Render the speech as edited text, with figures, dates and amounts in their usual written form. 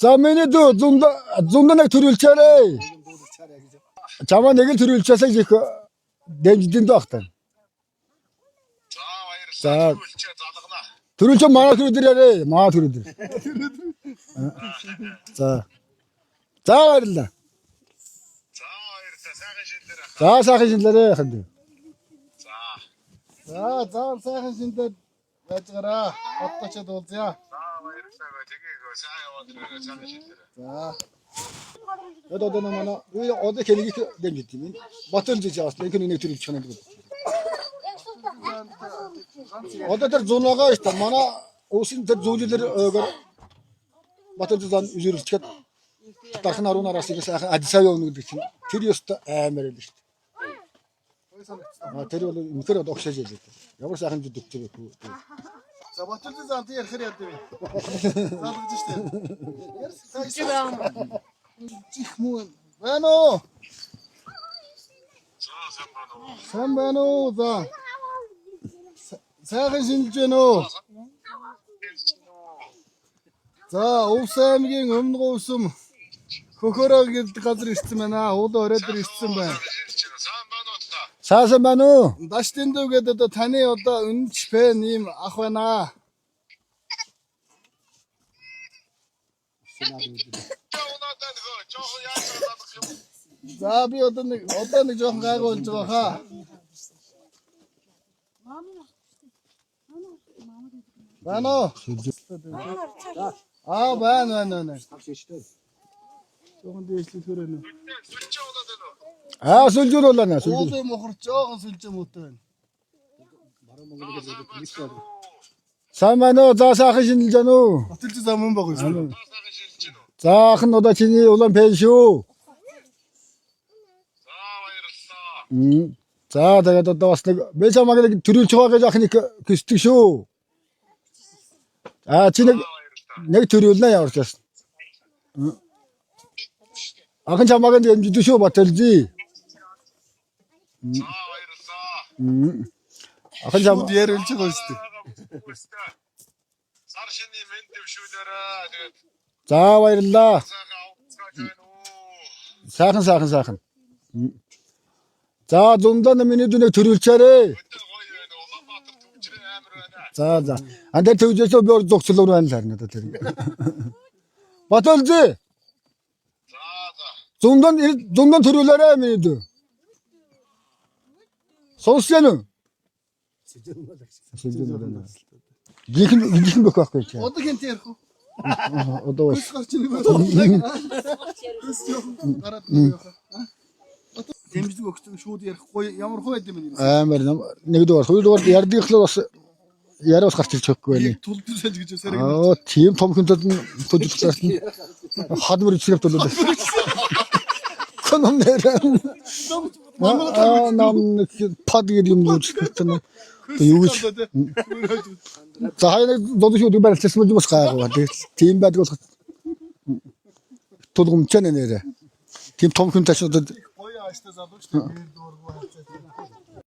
За миний дүү зунда нэг төрүүлчээрээ. Чамаа нэг л төрүүлчихсаа их дэмждэн доохтой. За төрүүлч маа төрүүлээрээ. Маа төрүүлээ. За. За баярлалаа. За сайхан шинэлэрээ ханд. За сайхан шинэлэр байжгараа. Отточод уулзъя. За. Одоо манай одоо කෙнийг дэмжиж юм. Батал жиж авах. Нэг нэг төрүүлж чанаа гэдэг. Одоо тэр зунаага шүү дээ. Манай uusin тэр зүйлэр батал зан үзүүлчихгээд дархан аруунаас их сайхан адисаа явна гэдэг чинь тэр ёстой амар л шүү дээ. Тэр бол үнэхээр огшээж ялээ. Ямар сайхан зүг дөгч вэ? За батал зан ярихэр яд вэ? Залгаж штэ. Чих муу. Байна уу? Сайн байна уу? За. Сайхан шинжилж байна уу? За, Увс аймгийн өмнө говьсум Хөхөрөө гэдэг газар ирсэн байна. Уулын орой дээр ирсэн байна. Саасан байна уу? Даштин дүү гэдэг одоо таны одоо үнч фэн ийм ах байна. За би одоо нэг жоохон гайгүй болж байгаа хаа. Байна уу? Байна. Жоохон дээшлэхээр байна. Сүлжүүр болоо. Уулын мохор жоохон сүлжээ муутай байна. Сайн байна уу? За сайхан шинэлж байна уу? Баталж замун баг юм. Заахан одоо чиний улаан пен шүү. За тэгээд одоо бас нэг би чамаг нэг төрүүлж байгаа гэж ах нэг хүсдэг шүү. Чи нэг төрүүлнэ ямар ч байсан. Ахын чамаг нэг дэмжиж шүү баталжи. Ахын чам ярилж байгаа шүү дээ. Сар шиний мэд дэвшүүлээрээ тэгээд за баярлалаа. Сайхан. За зундаа миний дүнийг төрүүлчээрээ. За. Андаа төвжөөсөө би зогцлоор байна л харна одоо тэр. Баталжи. Зундан төрүүлээрээ миний дүү. Сонсож байна уу? Гихэн бөх байхгүй чи. Одоо хинт ярих уу? Одоо бас. Гараад явах. Дэмждэг өгсөн шууд ярихгүй ямар хөө байд юм бэ? Амар нэгдүгээр хоёрдугаар ярдгийнхлаа бас яриас гарч ирж өгөхгүй байна. Тулдуулж гэж үсэрэг. Тийм том хүндэд төдөлгөөс нь хадмар үсрэв төлөв. Коном нэр. Нам пад гэдэг юм уу гэсэн. Юу гэж. За хаяг додшууд барилсан юм бас гайгүй. Тийм байдаг болох. Тулгумч нэ нэрэ. Тийм том хүндэд Гоё ааштай залууч дээр дургу хайцаа.